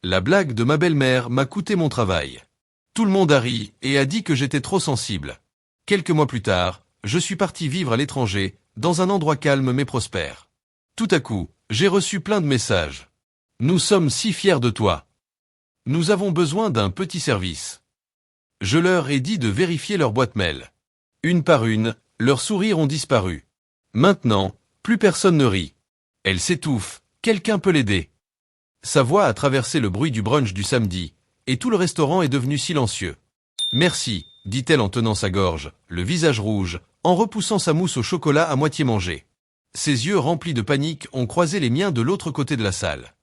La blague de ma belle-mère m'a coûté mon travail. Tout le monde a ri et a dit que j'étais trop sensible. Quelques mois plus tard, je suis parti vivre à l'étranger, dans un endroit calme mais prospère. Tout à coup, j'ai reçu plein de messages. Nous sommes si fiers de toi. Nous avons besoin d'un petit service. Je leur ai dit de vérifier leur boîte mail. Une par une, leurs sourires ont disparu. Maintenant, plus personne ne rit. Elle s'étouffe, quelqu'un peut l'aider. Sa voix a traversé le bruit du brunch du samedi, et tout le restaurant est devenu silencieux. Merci, dit-elle en tenant sa gorge, le visage rouge, en repoussant sa mousse au chocolat à moitié mangée. Ses yeux remplis de panique ont croisé les miens de l'autre côté de la salle.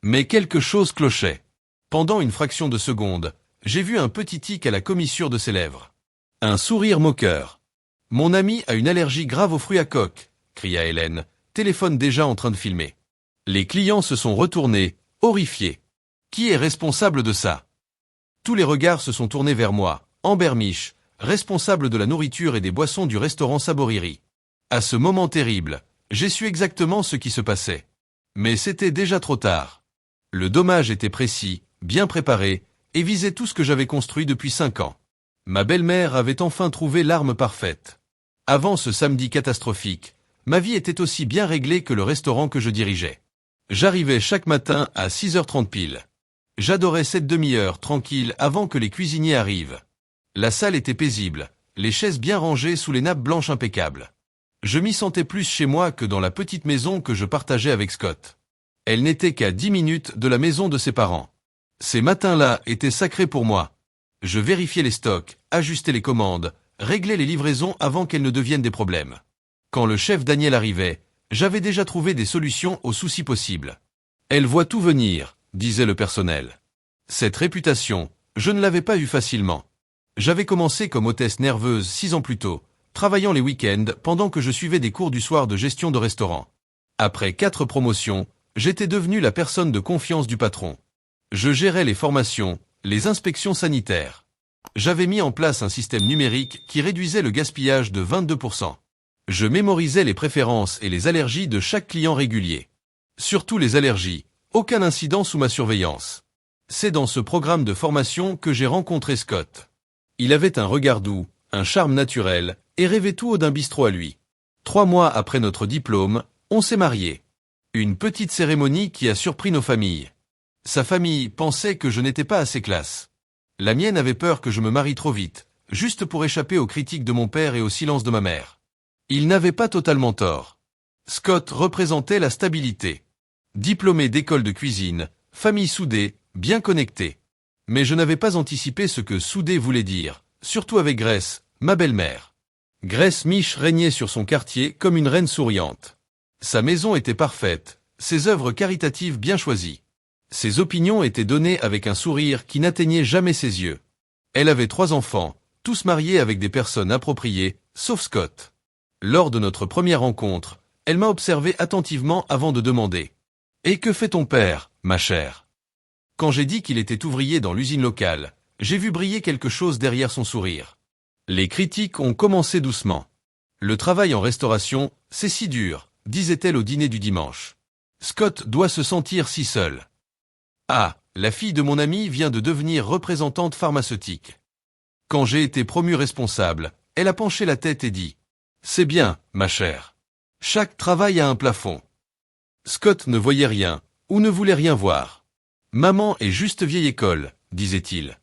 Mais quelque chose clochait. Pendant une fraction de seconde, j'ai vu un petit tic à la commissure de ses lèvres. Un sourire moqueur. Mon ami a une allergie grave aux fruits à coque, cria Hélène, téléphone déjà en train de filmer. Les clients se sont retournés, horrifiés. Qui est responsable de ça? Tous les regards se sont tournés vers moi, Amber Mich, responsable de la nourriture et des boissons du restaurant Saboriri. À ce moment terrible, j'ai su exactement ce qui se passait. Mais c'était déjà trop tard. Le dommage était précis, bien préparé, et visait tout ce que j'avais construit depuis 5 ans. Ma belle-mère avait enfin trouvé l'arme parfaite. Avant ce samedi catastrophique, ma vie était aussi bien réglée que le restaurant que je dirigeais. J'arrivais chaque matin à 6h30 pile. J'adorais cette demi-heure tranquille avant que les cuisiniers arrivent. La salle était paisible, les chaises bien rangées sous les nappes blanches impeccables. Je m'y sentais plus chez moi que dans la petite maison que je partageais avec Scott. Elle n'était qu'à 10 minutes de la maison de ses parents. Ces matins-là étaient sacrés pour moi. Je vérifiais les stocks, ajustais les commandes, réglais les livraisons avant qu'elles ne deviennent des problèmes. Quand le chef Daniel arrivait, j'avais déjà trouvé des solutions aux soucis possibles. Elle voit tout venir, disait le personnel. Cette réputation, je ne l'avais pas eue facilement. J'avais commencé comme hôtesse nerveuse 6 ans plus tôt, travaillant les week-ends pendant que je suivais des cours du soir de gestion de restaurant. Après 4 promotions, j'étais devenu la personne de confiance du patron. Je gérais les formations, les inspections sanitaires. J'avais mis en place un système numérique qui réduisait le gaspillage de 22%. Je mémorisais les préférences et les allergies de chaque client régulier. Surtout les allergies, aucun incident sous ma surveillance. C'est dans ce programme de formation que j'ai rencontré Scott. Il avait un regard doux, un charme naturel, et rêvait tout haut d'un bistrot à lui. 3 mois après notre diplôme, on s'est mariés. Une petite cérémonie qui a surpris nos familles. Sa famille pensait que je n'étais pas assez classe. La mienne avait peur que je me marie trop vite, juste pour échapper aux critiques de mon père et au silence de ma mère. Il n'avait pas totalement tort. Scott représentait la stabilité. Diplômé d'école de cuisine, famille soudée, bien connectée. Mais je n'avais pas anticipé ce que soudé voulait dire, surtout avec Grace, ma belle-mère. Grace Mich régnait sur son quartier comme une reine souriante. Sa maison était parfaite, ses œuvres caritatives bien choisies. Ses opinions étaient données avec un sourire qui n'atteignait jamais ses yeux. Elle avait 3 enfants, tous mariés avec des personnes appropriées, sauf Scott. Lors de notre première rencontre, elle m'a observé attentivement avant de demander « Et que fait ton père, ma chère ?» Quand j'ai dit qu'il était ouvrier dans l'usine locale, j'ai vu briller quelque chose derrière son sourire. Les critiques ont commencé doucement. Le travail en restauration, c'est si dur, disait-elle au dîner du dimanche. Scott doit se sentir si seul. Ah, la fille de mon ami vient de devenir représentante pharmaceutique. Quand j'ai été promu responsable, elle a penché la tête et dit « C'est bien, ma chère. Chaque travail a un plafond. » Scott ne voyait rien, ou ne voulait rien voir. « Maman est juste vieille école, disait-il.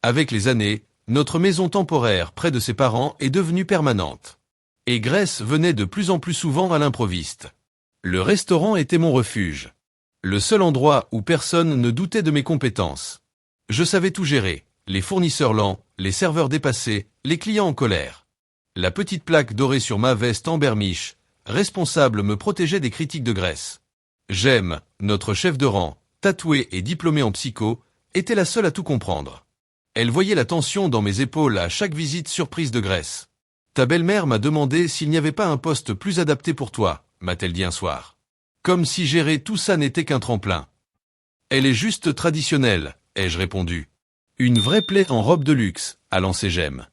Avec les années, notre maison temporaire près de ses parents est devenue permanente. Et Grace venait de plus en plus souvent à l'improviste. Le restaurant était mon refuge. Le seul endroit où personne ne doutait de mes compétences. Je savais tout gérer, les fournisseurs lents, les serveurs dépassés, les clients en colère. La petite plaque dorée sur ma veste Amber Mich, responsable, me protégeait des critiques de Grace. J'aime, notre chef de rang, tatouée et diplômée en psycho, était la seule à tout comprendre. Elle voyait la tension dans mes épaules à chaque visite surprise de Grace. « Ta belle-mère m'a demandé s'il n'y avait pas un poste plus adapté pour toi », m'a-t-elle dit un soir. Comme si gérer tout ça n'était qu'un tremplin. « Elle est juste traditionnelle », ai-je répondu. « Une vraie plaie en robe de luxe », a lancé Jem.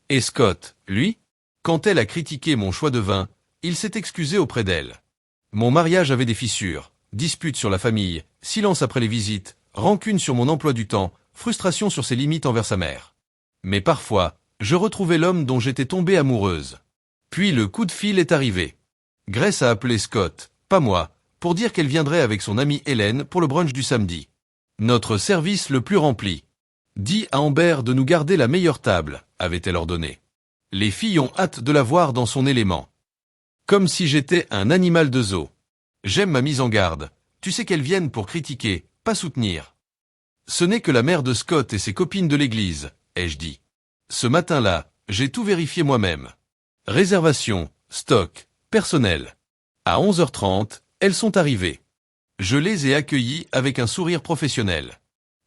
Et Scott, lui, quand elle a critiqué mon choix de vin, il s'est excusé auprès d'elle. Mon mariage avait des fissures, disputes sur la famille, silence après les visites, rancune sur mon emploi du temps, frustration sur ses limites envers sa mère. Mais parfois, je retrouvais l'homme dont j'étais tombée amoureuse. Puis le coup de fil est arrivé. Grace a appelé Scott, pas moi, pour dire qu'elle viendrait avec son amie Hélène pour le brunch du samedi. Notre service le plus rempli. Dis à Amber de nous garder la meilleure table, avait-elle ordonné. Les filles ont hâte de la voir dans son élément. Comme si j'étais un animal de zoo. J'aime ma mise en garde. Tu sais qu'elles viennent pour critiquer, pas soutenir. Ce n'est que la mère de Scott et ses copines de l'église, ai-je dit. Ce matin-là, j'ai tout vérifié moi-même. Réservation, stock, personnel. À 11h30, elles sont arrivées. Je les ai accueillies avec un sourire professionnel.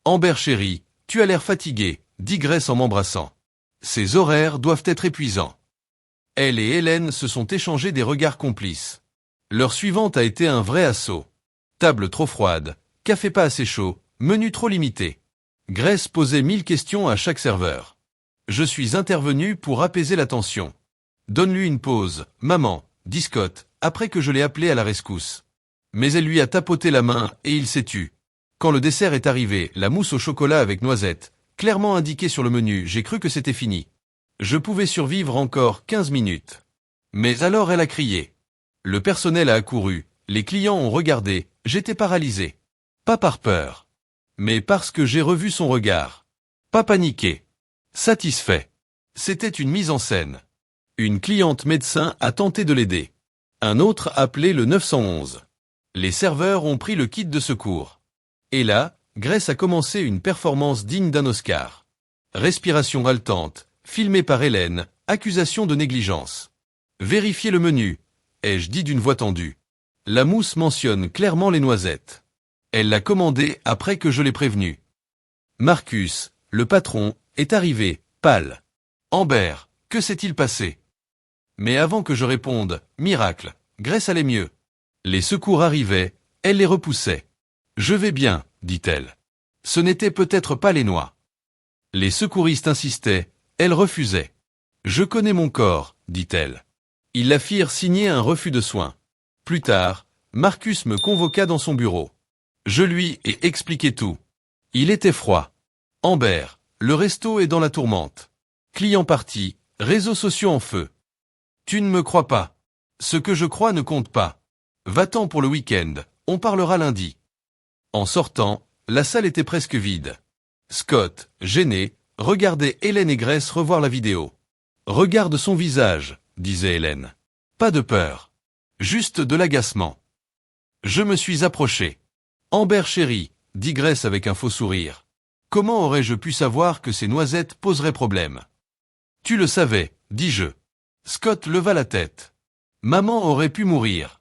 Amber chérie, tu as l'air fatiguée, dit Grace en m'embrassant. Ces horaires doivent être épuisants. Elle et Hélène se sont échangés des regards complices. L'heure suivante a été un vrai assaut. Table trop froide, café pas assez chaud, menu trop limité. Grace posait 1000 questions à chaque serveur. Je suis intervenu pour apaiser la tension. Donne-lui une pause, maman, dit Scott, après que je l'ai appelé à la rescousse. Mais elle lui a tapoté la main et il s'est tu. Quand le dessert est arrivé, la mousse au chocolat avec noisettes, clairement indiquée sur le menu, j'ai cru que c'était fini. Je pouvais survivre encore 15 minutes. Mais alors elle a crié. Le personnel a accouru, les clients ont regardé, j'étais paralysé. Pas par peur. Mais parce que j'ai revu son regard. Pas paniqué. Satisfait. C'était une mise en scène. Une cliente médecin a tenté de l'aider. Un autre a appelé le 911. Les serveurs ont pris le kit de secours. Et là, Grace a commencé une performance digne d'un Oscar. Respiration haletante, filmée par Hélène, accusation de négligence. Vérifiez le menu, ai-je dit d'une voix tendue. La mousse mentionne clairement les noisettes. Elle l'a commandé après que je l'ai prévenu. Marcus, le patron, est arrivé, pâle. Amber, que s'est-il passé? Mais avant que je réponde, miracle, Grace allait mieux. Les secours arrivaient, elle les repoussait. Je vais bien, dit-elle. Ce n'était peut-être pas les noix. Les secouristes insistaient, elle refusait. Je connais mon corps, dit-elle. Ils la firent signer un refus de soins. Plus tard, Marcus me convoqua dans son bureau. Je lui ai expliqué tout. Il était froid. Amber, le resto est dans la tourmente. Clients partis, réseaux sociaux en feu. Tu ne me crois pas. Ce que je crois ne compte pas. Va-t'en pour le week-end, on parlera lundi. En sortant, la salle était presque vide. Scott, gêné, regardait Hélène et Grace revoir la vidéo. Regarde son visage, disait Hélène. Pas de peur. Juste de l'agacement. Je me suis approché. Amber chérie, dit Grace avec un faux sourire. Comment aurais-je pu savoir que ces noisettes poseraient problème? Tu le savais, dis-je. Scott leva la tête. Maman aurait pu mourir.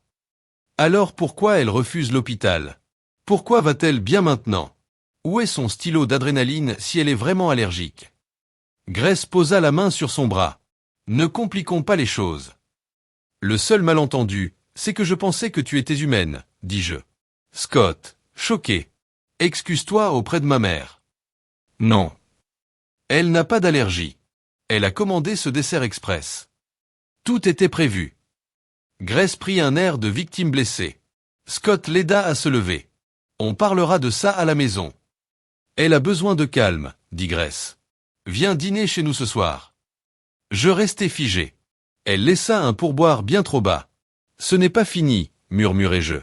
Alors pourquoi elle refuse l'hôpital? Pourquoi va-t-elle bien maintenant? Où est son stylo d'adrénaline si elle est vraiment allergique? Grace posa la main sur son bras. Ne compliquons pas les choses. Le seul malentendu, c'est que je pensais que tu étais humaine, dis-je. Scott, choqué. Excuse-toi auprès de ma mère. Non. Elle n'a pas d'allergie. Elle a commandé ce dessert express. Tout était prévu. Grace prit un air de victime blessée. Scott l'aida à se lever. On parlera de ça à la maison. Elle a besoin de calme, dit Grace. Viens dîner chez nous ce soir. Je restai figé. Elle laissa un pourboire bien trop bas. Ce n'est pas fini, murmurai-je.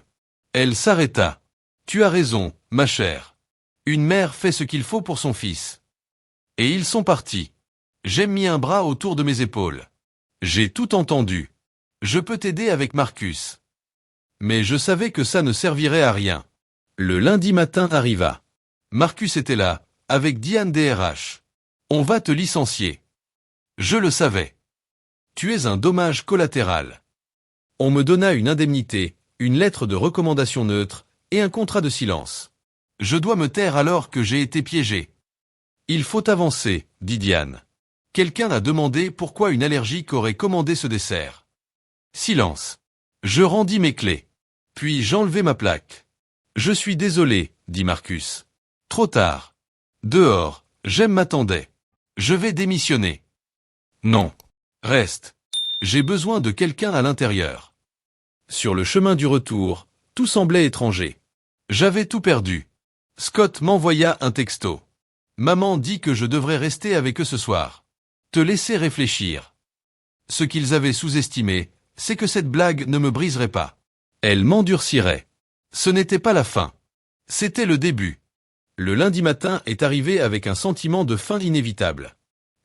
Elle s'arrêta. Tu as raison, ma chère. Une mère fait ce qu'il faut pour son fils. Et ils sont partis. J'ai mis un bras autour de mes épaules. J'ai tout entendu. Je peux t'aider avec Marcus. Mais je savais que ça ne servirait à rien. Le lundi matin arriva. Marcus était là, avec Diane DRH. On va te licencier. Je le savais. Tu es un dommage collatéral. On me donna une indemnité, une lettre de recommandation neutre et un contrat de silence. Je dois me taire alors que j'ai été piégé. Il faut avancer, dit Diane. Quelqu'un a demandé pourquoi une allergique aurait commandé ce dessert. Silence. Je rendis mes clés. Puis j'enlevai ma plaque. Je suis désolé, dit Marcus. Trop tard. Dehors, Jem m'attendait. Je vais démissionner. Non. Reste. J'ai besoin de quelqu'un à l'intérieur. Sur le chemin du retour, tout semblait étranger. J'avais tout perdu. Scott m'envoya un texto. Maman dit que je devrais rester avec eux ce soir. Te laisser réfléchir. Ce qu'ils avaient sous-estimé, c'est que cette blague ne me briserait pas. Elle m'endurcirait. Ce n'était pas la fin. C'était le début. Le lundi matin est arrivé avec un sentiment de faim inévitable.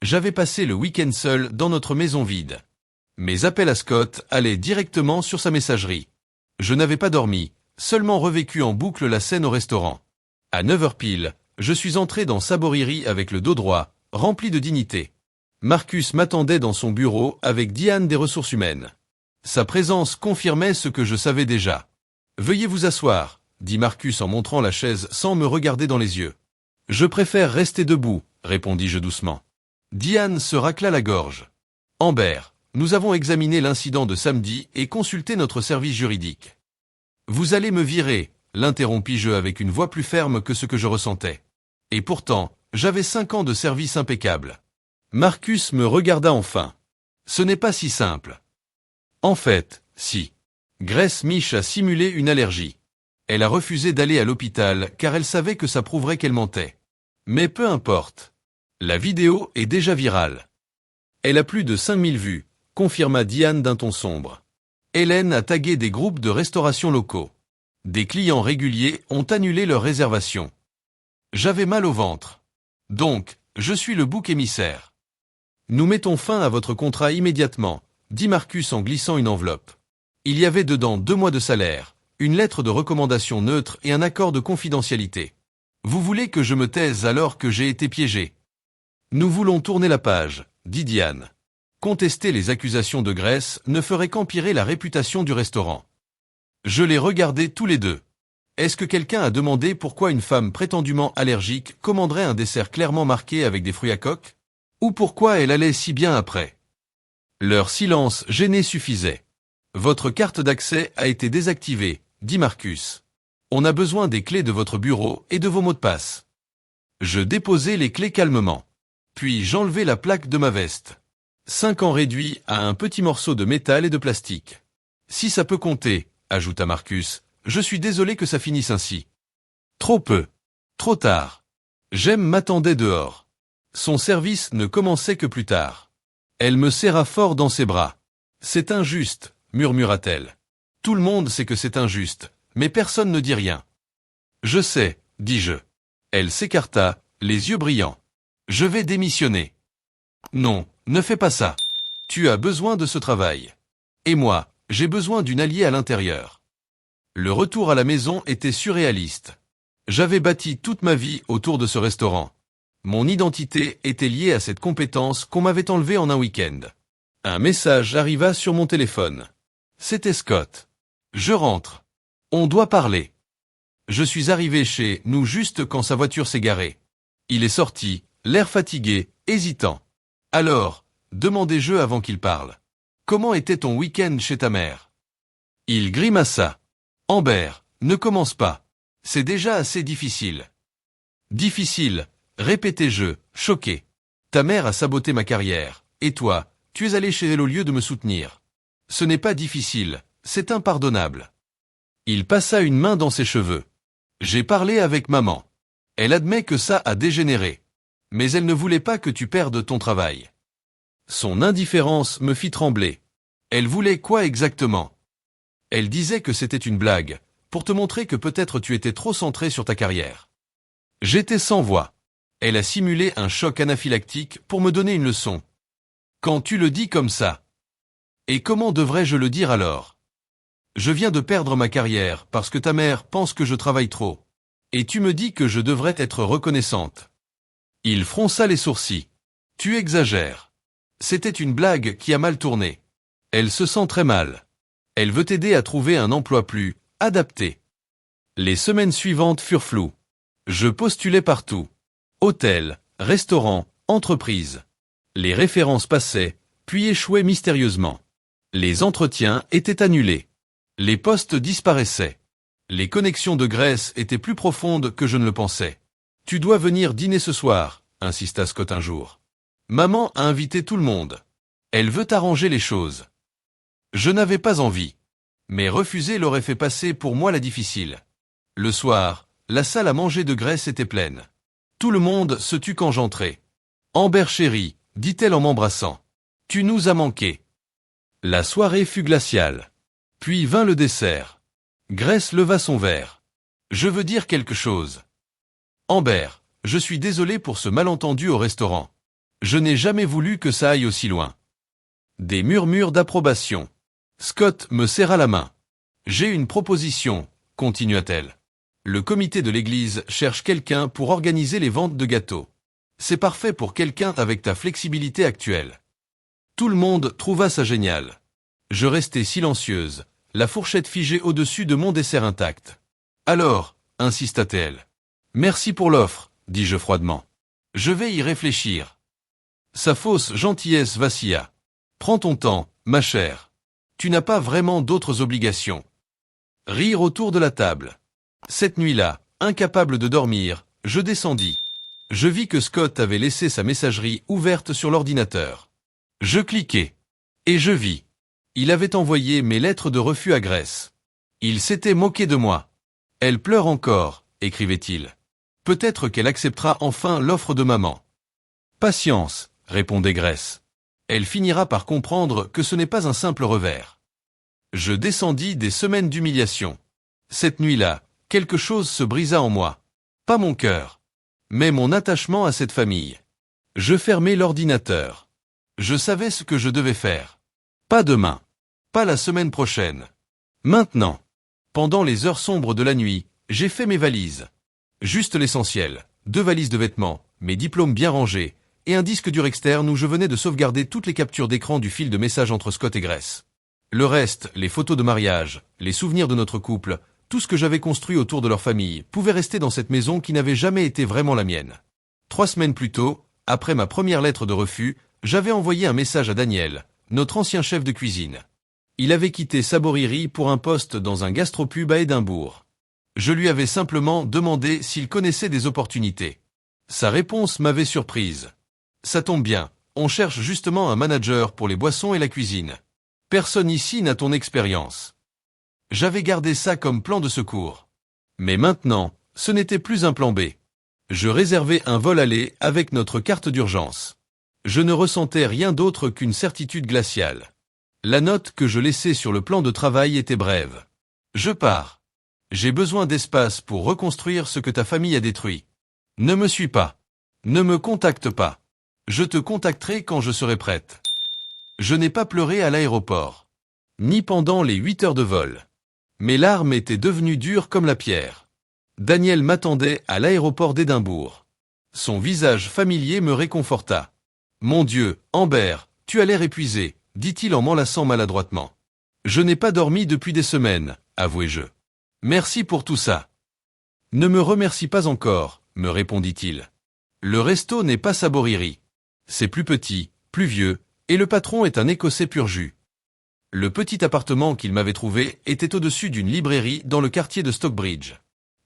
J'avais passé le week-end seul dans notre maison vide. Mes appels à Scott allaient directement sur sa messagerie. Je n'avais pas dormi, seulement revécu en boucle la scène au restaurant. À 9h pile, je suis entré dans Saboriri avec le dos droit, rempli de dignité. Marcus m'attendait dans son bureau avec Diane des ressources humaines. Sa présence confirmait ce que je savais déjà. « Veuillez vous asseoir », dit Marcus en montrant la chaise sans me regarder dans les yeux. « Je préfère rester debout », répondis-je doucement. Diane se racla la gorge. « Amber, nous avons examiné l'incident de samedi et consulté notre service juridique. »« Vous allez me virer », l'interrompis-je avec une voix plus ferme que ce que je ressentais. Et pourtant, j'avais 5 ans de service impeccable. Marcus me regarda enfin. « Ce n'est pas si simple. »« En fait, si. Grace Mich a simulé une allergie. Elle a refusé d'aller à l'hôpital car elle savait que ça prouverait qu'elle mentait. Mais peu importe. La vidéo est déjà virale. Elle a plus de 5000 vues, confirma Diane d'un ton sombre. Hélène a tagué des groupes de restauration locaux. Des clients réguliers ont annulé leurs réservations. J'avais mal au ventre. Donc, je suis le bouc émissaire. Nous mettons fin à votre contrat immédiatement, dit Marcus en glissant une enveloppe. Il y avait dedans 2 mois de salaire, une lettre de recommandation neutre et un accord de confidentialité. Vous voulez que je me taise alors que j'ai été piégé? Nous voulons tourner la page, dit Diane. Contester les accusations de Grace ne ferait qu'empirer la réputation du restaurant. Je les regardais tous les deux. Est-ce que quelqu'un a demandé pourquoi une femme prétendument allergique commanderait un dessert clairement marqué avec des fruits à coque? Ou pourquoi elle allait si bien après? Leur silence gêné suffisait. Votre carte d'accès a été désactivée, dit Marcus. On a besoin des clés de votre bureau et de vos mots de passe. Je déposai les clés calmement. Puis j'enlevai la plaque de ma veste. 5 ans réduits à un petit morceau de métal et de plastique. Si ça peut compter, ajouta Marcus, je suis désolé que ça finisse ainsi. Trop peu. Trop tard. Jem m'attendait dehors. Son service ne commençait que plus tard. Elle me serra fort dans ses bras. C'est injuste, murmura-t-elle. Tout le monde sait que c'est injuste, mais personne ne dit rien. Je sais, dis-je. Elle s'écarta, les yeux brillants. Je vais démissionner. Non, ne fais pas ça. Tu as besoin de ce travail. Et moi, j'ai besoin d'une alliée à l'intérieur. Le retour à la maison était surréaliste. J'avais bâti toute ma vie autour de ce restaurant. Mon identité était liée à cette compétence qu'on m'avait enlevée en un week-end. Un message arriva sur mon téléphone. C'était Scott. Je rentre. On doit parler. Je suis arrivé chez nous juste quand sa voiture s'est garée. Il est sorti, l'air fatigué, hésitant. Alors, demandai-je avant qu'il parle. Comment était ton week-end chez ta mère? Il grimaça. Amber, ne commence pas. C'est déjà assez difficile. Difficile, répétai-je, choqué. Ta mère a saboté ma carrière, et toi, tu es allé chez elle au lieu de me soutenir. Ce n'est pas difficile, c'est impardonnable. Il passa une main dans ses cheveux. J'ai parlé avec maman. Elle admet que ça a dégénéré. Mais elle ne voulait pas que tu perdes ton travail. Son indifférence me fit trembler. Elle voulait quoi exactement? Elle disait que c'était une blague, pour te montrer que peut-être tu étais trop centré sur ta carrière. J'étais sans voix. Elle a simulé un choc anaphylactique pour me donner une leçon. Quand tu le dis comme ça. Et comment devrais-je le dire alors? Je viens de perdre ma carrière parce que ta mère pense que je travaille trop. Et tu me dis que je devrais être reconnaissante. Il fronça les sourcils. Tu exagères. C'était une blague qui a mal tourné. Elle se sent très mal. Elle veut t'aider à trouver un emploi plus adapté. Les semaines suivantes furent floues. Je postulais partout. Hôtel, restaurant, entreprise. Les références passaient, puis échouaient mystérieusement. Les entretiens étaient annulés. Les postes disparaissaient. Les connexions de Grace étaient plus profondes que je ne le pensais. Tu dois venir dîner ce soir, insista Scott un jour. Maman a invité tout le monde. Elle veut arranger les choses. Je n'avais pas envie. Mais refuser l'aurait fait passer pour moi la difficile. Le soir, la salle à manger de Grace était pleine. Tout le monde se tut quand j'entrai. « Amber chérie, dit-elle en m'embrassant. Tu nous as manqué. » La soirée fut glaciale. Puis vint le dessert. Grace leva son verre. « Je veux dire quelque chose. Amber, je suis désolé pour ce malentendu au restaurant. Je n'ai jamais voulu que ça aille aussi loin. » Des murmures d'approbation. Scott me serra la main. « J'ai une proposition, continua-t-elle. Le comité de l'église cherche quelqu'un pour organiser les ventes de gâteaux. C'est parfait pour quelqu'un avec ta flexibilité actuelle. » Tout le monde trouva ça génial. Je restai silencieuse, la fourchette figée au-dessus de mon dessert intact. « Alors, insista-t-elle. « Merci pour l'offre, dis-je froidement. Je vais y réfléchir. » Sa fausse gentillesse vacilla. « Prends ton temps, ma chère. Tu n'as pas vraiment d'autres obligations. » Rire autour de la table. Cette nuit-là, incapable de dormir, je descendis. Je vis que Scott avait laissé sa messagerie ouverte sur l'ordinateur. Je cliquai. Et je vis. Il avait envoyé mes lettres de refus à Grace. Il s'était moqué de moi. « Elle pleure encore », écrivait-il. « Peut-être qu'elle acceptera enfin l'offre de maman. »« Patience », répondait Grace. « Elle finira par comprendre que ce n'est pas un simple revers. » Je descendis des semaines d'humiliation. Cette nuit-là, quelque chose se brisa en moi. Pas mon cœur, mais mon attachement à cette famille. Je fermai l'ordinateur. Je savais ce que je devais faire. Pas demain. Pas la semaine prochaine. Maintenant. Pendant les heures sombres de la nuit, j'ai fait mes valises. Juste l'essentiel, 2 valises de vêtements, mes diplômes bien rangés, et un disque dur externe où je venais de sauvegarder toutes les captures d'écran du fil de messages entre Scott et Grace. Le reste, les photos de mariage, les souvenirs de notre couple, tout ce que j'avais construit autour de leur famille, pouvait rester dans cette maison qui n'avait jamais été vraiment la mienne. 3 semaines plus tôt, après ma première lettre de refus, j'avais envoyé un message à Daniel, notre ancien chef de cuisine. Il avait quitté Saboriri pour un poste dans un gastropub à Édimbourg. Je lui avais simplement demandé s'il connaissait des opportunités. Sa réponse m'avait surprise. « Ça tombe bien, on cherche justement un manager pour les boissons et la cuisine. Personne ici n'a ton expérience. » J'avais gardé ça comme plan de secours. Mais maintenant, ce n'était plus un plan B. Je réservais un vol aller avec notre carte d'urgence. Je ne ressentais rien d'autre qu'une certitude glaciale. La note que je laissais sur le plan de travail était brève. Je pars. J'ai besoin d'espace pour reconstruire ce que ta famille a détruit. Ne me suis pas. Ne me contacte pas. Je te contacterai quand je serai prête. Je n'ai pas pleuré à l'aéroport. Ni pendant les 8 heures de vol. Mes larmes étaient devenues dures comme la pierre. Daniel m'attendait à l'aéroport d'Édimbourg. Son visage familier me réconforta. « Mon Dieu, Amber, tu as l'air épuisé, » dit-il en m'enlaçant maladroitement. « Je n'ai pas dormi depuis des semaines, » avouai-je. « Merci pour tout ça. »« Ne me remercie pas encore, » me répondit-il. « Le resto n'est pas Saboriri. C'est plus petit, plus vieux, et le patron est un Écossais pur jus. » Le petit appartement qu'il m'avait trouvé était au-dessus d'une librairie dans le quartier de Stockbridge.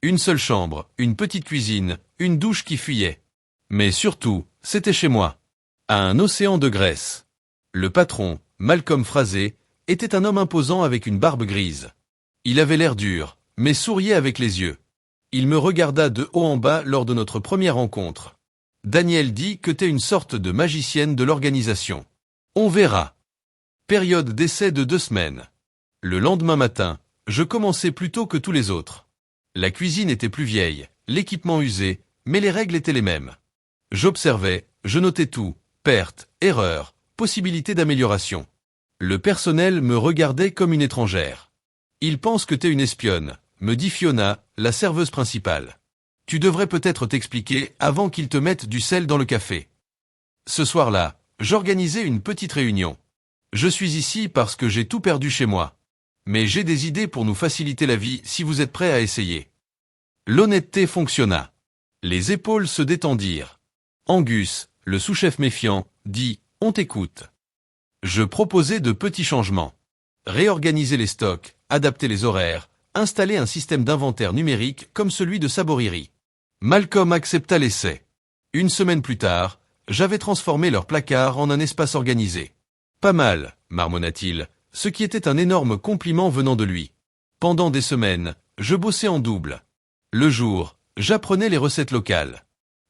Une seule chambre, une petite cuisine, une douche qui fuyait. Mais surtout, c'était chez moi. À un océan de Grèce. Le patron, Malcolm Fraser, était un homme imposant avec une barbe grise. Il avait l'air dur, mais souriait avec les yeux. Il me regarda de haut en bas lors de notre première rencontre. « Daniel dit que t'es une sorte de magicienne de l'organisation. On verra. » Période d'essai de 2 semaines. Le lendemain matin, je commençais plus tôt que tous les autres. La cuisine était plus vieille, l'équipement usé, mais les règles étaient les mêmes. J'observais, je notais tout, pertes, erreurs, possibilités d'amélioration. Le personnel me regardait comme une étrangère. « Il pense que t'es une espionne », me dit Fiona, la serveuse principale. « Tu devrais peut-être t'expliquer avant qu'ils te mettent du sel dans le café. » Ce soir-là, j'organisais une petite réunion. Je suis ici parce que j'ai tout perdu chez moi. Mais j'ai des idées pour nous faciliter la vie si vous êtes prêts à essayer. L'honnêteté fonctionna. Les épaules se détendirent. Angus, le sous-chef méfiant, dit « On t'écoute ». Je proposais de petits changements. Réorganiser les stocks, adapter les horaires, installer un système d'inventaire numérique comme celui de Saboriri. Malcolm accepta l'essai. 1 semaine plus tard, j'avais transformé leur placard en un espace organisé. Pas mal, marmonna-t-il, ce qui était un énorme compliment venant de lui. Pendant des semaines, je bossais en double. Le jour, j'apprenais les recettes locales.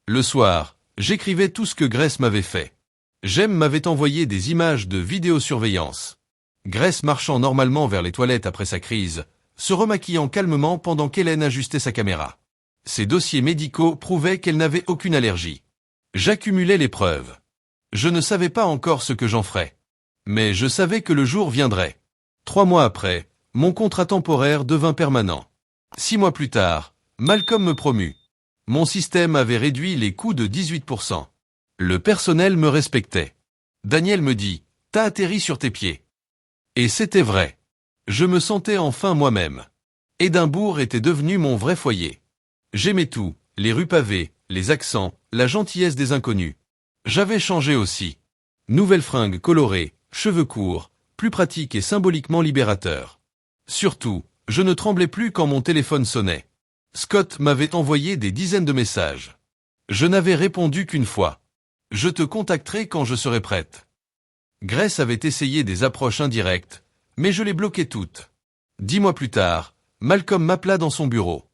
Le soir, j'écrivais tout ce que Grace m'avait fait. Jem m'avait envoyé des images de vidéosurveillance. Grace marchant normalement vers les toilettes après sa crise, se remaquillant calmement pendant qu'Hélène ajustait sa caméra. Ses dossiers médicaux prouvaient qu'elle n'avait aucune allergie. J'accumulais les preuves. Je ne savais pas encore ce que j'en ferais. Mais je savais que le jour viendrait. 3 mois après, mon contrat temporaire devint permanent. 6 mois plus tard, Malcolm me promut. Mon système avait réduit les coûts de 18%. Le personnel me respectait. Daniel me dit, « T'as atterri sur tes pieds. » Et c'était vrai. Je me sentais enfin moi-même. Édimbourg était devenu mon vrai foyer. J'aimais tout, les rues pavées, les accents, la gentillesse des inconnus. J'avais changé aussi. Nouvelles fringues colorées, cheveux courts, plus pratiques et symboliquement libérateurs. Surtout, je ne tremblais plus quand mon téléphone sonnait. Scott m'avait envoyé des dizaines de messages. Je n'avais répondu qu'une fois. Je te contacterai quand je serai prête. Grace avait essayé des approches indirectes, mais je les bloquais toutes. 10 mois plus tard, Malcolm m'appela dans son bureau.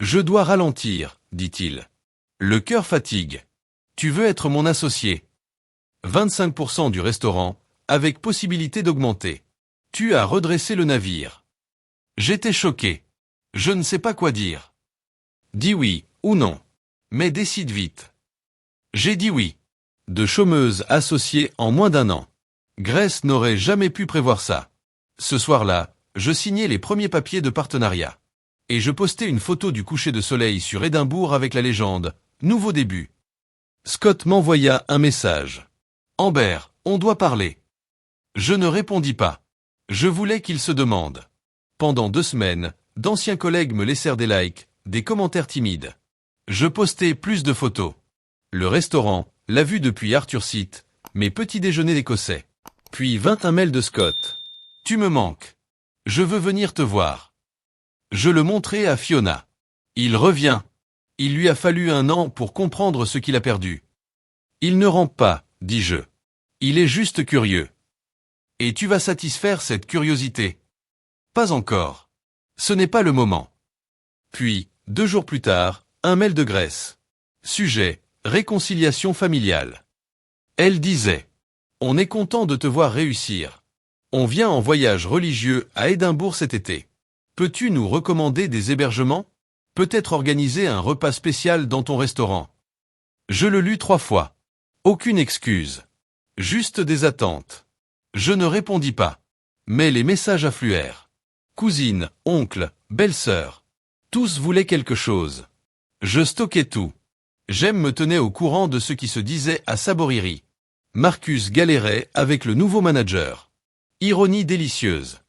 Je dois ralentir, dit-il. Le cœur fatigue. Tu veux être mon associé. 25% du restaurant, avec possibilité d'augmenter. Tu as redressé le navire. J'étais choqué. Je ne sais pas quoi dire. Dis oui, ou non. Mais décide vite. J'ai dit oui. De chômeuse associée en moins d'1 an. Grace n'aurait jamais pu prévoir ça. Ce soir-là, je signais les premiers papiers de partenariat. Et je postais une photo du coucher de soleil sur Édimbourg avec la légende « Nouveau début ». Scott m'envoya un message. « Amber, on doit parler. » Je ne répondis pas. Je voulais qu'il se demande. Pendant 2 semaines, d'anciens collègues me laissèrent des likes, des commentaires timides. Je postais plus de photos. Le restaurant, la vue depuis Arthur Seat, mes petits déjeuners écossais. Puis 21 mails de Scott. « Tu me manques. Je veux venir te voir. » Je le montrai à Fiona. Il revient. Il lui a fallu 1 an pour comprendre ce qu'il a perdu. Il ne rampe pas, dis-je. Il est juste curieux. Et tu vas satisfaire cette curiosité. Pas encore. Ce n'est pas le moment. Puis, 2 jours plus tard, un mail de Grace. Sujet, réconciliation familiale. Elle disait, « On est content de te voir réussir. On vient en voyage religieux à Édimbourg cet été. Peux-tu nous recommander des hébergements? Peut-être organiser un repas spécial dans ton restaurant. » Je le lus 3 fois. Aucune excuse. Juste des attentes. Je ne répondis pas. Mais les messages affluèrent. Cousine, oncle, belle-sœur. Tous voulaient quelque chose. Je stockais tout. Jem me tenait au courant de ce qui se disait à Saboriri. Marcus galérait avec le nouveau manager. Ironie délicieuse.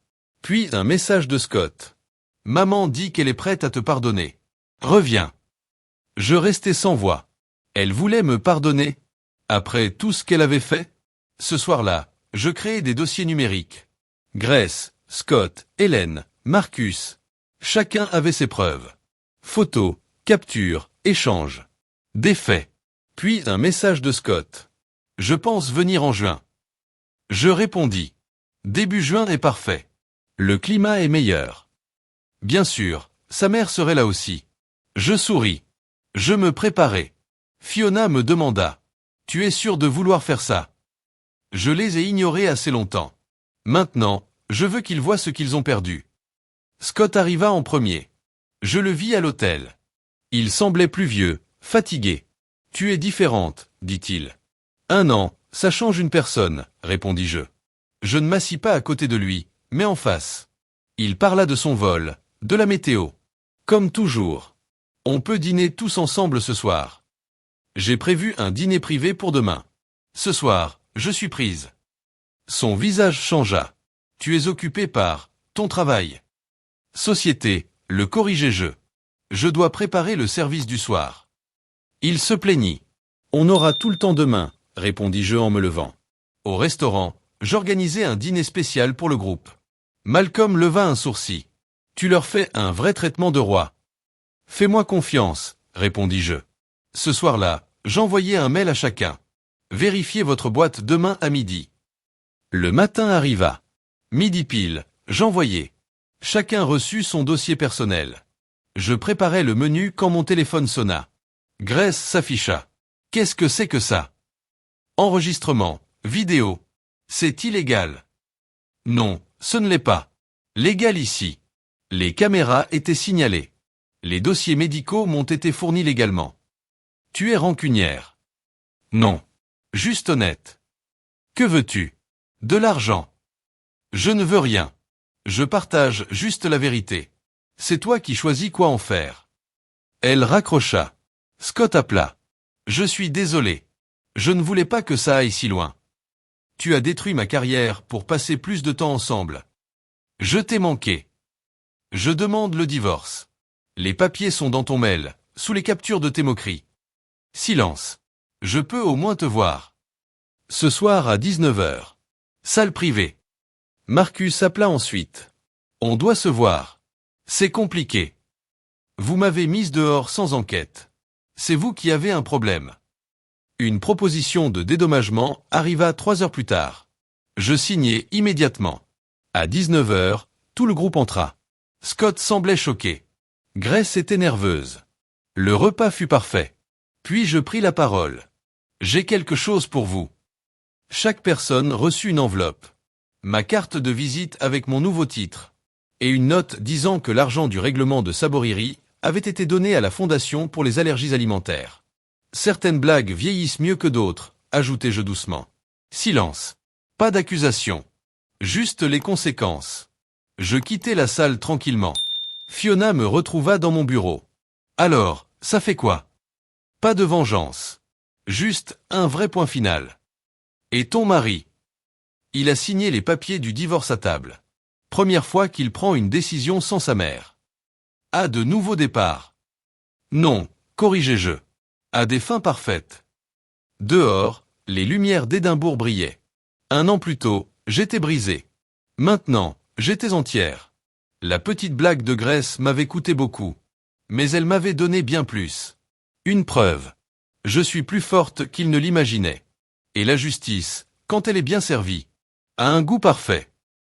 Puis un message de Scott. Maman dit qu'elle est prête à te pardonner. Reviens. Je restais sans voix. Elle voulait me pardonner. Après tout ce qu'elle avait fait? Ce soir-là, je créai des dossiers numériques. Grace, Scott, Hélène, Marcus. Chacun avait ses preuves. Photos, captures, échanges. Des faits. Puis un message de Scott. Je pense venir en juin. Je répondis. Début juin est parfait. Le climat est meilleur. Bien sûr, sa mère serait là aussi. Je souris. Je me préparais. Fiona me demanda. Tu es sûr de vouloir faire ça? Je les ai ignorés assez longtemps. Maintenant, je veux qu'ils voient ce qu'ils ont perdu. Scott arriva en premier. Je le vis à l'hôtel. Il semblait plus vieux, fatigué. Tu es différente, dit-il. 1 an, ça change une personne, répondis-je. Je ne m'assis pas à côté de lui, mais en face. Il parla de son vol, de la météo. Comme toujours. On peut dîner tous ensemble ce soir. J'ai prévu un dîner privé pour demain. Ce soir, je suis prise. Son visage changea. Tu es occupé par ton travail. Société, le corrigeai-je. Je dois préparer le service du soir. Il se plaignit. On aura tout le temps demain, répondis-je en me levant. Au restaurant, j'organisai un dîner spécial pour le groupe. Malcolm leva un sourcil. Tu leur fais un vrai traitement de roi. Fais-moi confiance, répondis-je. Ce soir-là, j'envoyai un mail à chacun. Vérifiez votre boîte demain à midi. Le matin arriva. Midi pile, j'envoyai. Chacun reçut son dossier personnel. Je préparais le menu quand mon téléphone sonna. Grace s'afficha. Qu'est-ce que c'est que ça? Enregistrement, vidéo. C'est illégal. Non, ce ne l'est pas. Légal ici. Les caméras étaient signalées. Les dossiers médicaux m'ont été fournis légalement. Tu es rancunière. Non. Juste honnête. Que veux-tu? De l'argent. Je ne veux rien. Je partage juste la vérité. C'est toi qui choisis quoi en faire. Elle raccrocha. Scott appela. Je suis désolé. Je ne voulais pas que ça aille si loin. Tu as détruit ma carrière pour passer plus de temps ensemble. Je t'ai manqué. Je demande le divorce. Les papiers sont dans ton mail, sous les captures de tes moqueries. Silence. Je peux au moins te voir. Ce soir à 19h. Salle privée. Marcus appela ensuite. On doit se voir. C'est compliqué. Vous m'avez mise dehors sans enquête. C'est vous qui avez un problème. Une proposition de dédommagement arriva 3 heures plus tard. Je signai immédiatement. À 19h, tout le groupe entra. Scott semblait choqué. Grace était nerveuse. Le repas fut parfait. Puis je pris la parole. J'ai quelque chose pour vous. Chaque personne reçut une enveloppe. Ma carte de visite avec mon nouveau titre. Et une note disant que l'argent du règlement de Saboriri avait été donné à la Fondation pour les allergies alimentaires. Certaines blagues vieillissent mieux que d'autres, ajoutai-je doucement. Silence. Pas d'accusation. Juste les conséquences. Je quittai la salle tranquillement. Fiona me retrouva dans mon bureau. Alors, ça fait quoi? Pas de vengeance. Juste un vrai point final. Et ton mari? Il a signé les papiers du divorce à table. Première fois qu'il prend une décision sans sa mère. À de nouveaux départs. Non, corrigeai-je. À des fins parfaites. Dehors, les lumières d'Édimbourg brillaient. 1 an plus tôt, j'étais brisé. Maintenant, j'étais entière. La petite blague de Grace m'avait coûté beaucoup. Mais elle m'avait donné bien plus. Une preuve. Je suis plus forte qu'il ne l'imaginait. Et la justice, quand elle est bien servie, a un goût parfait.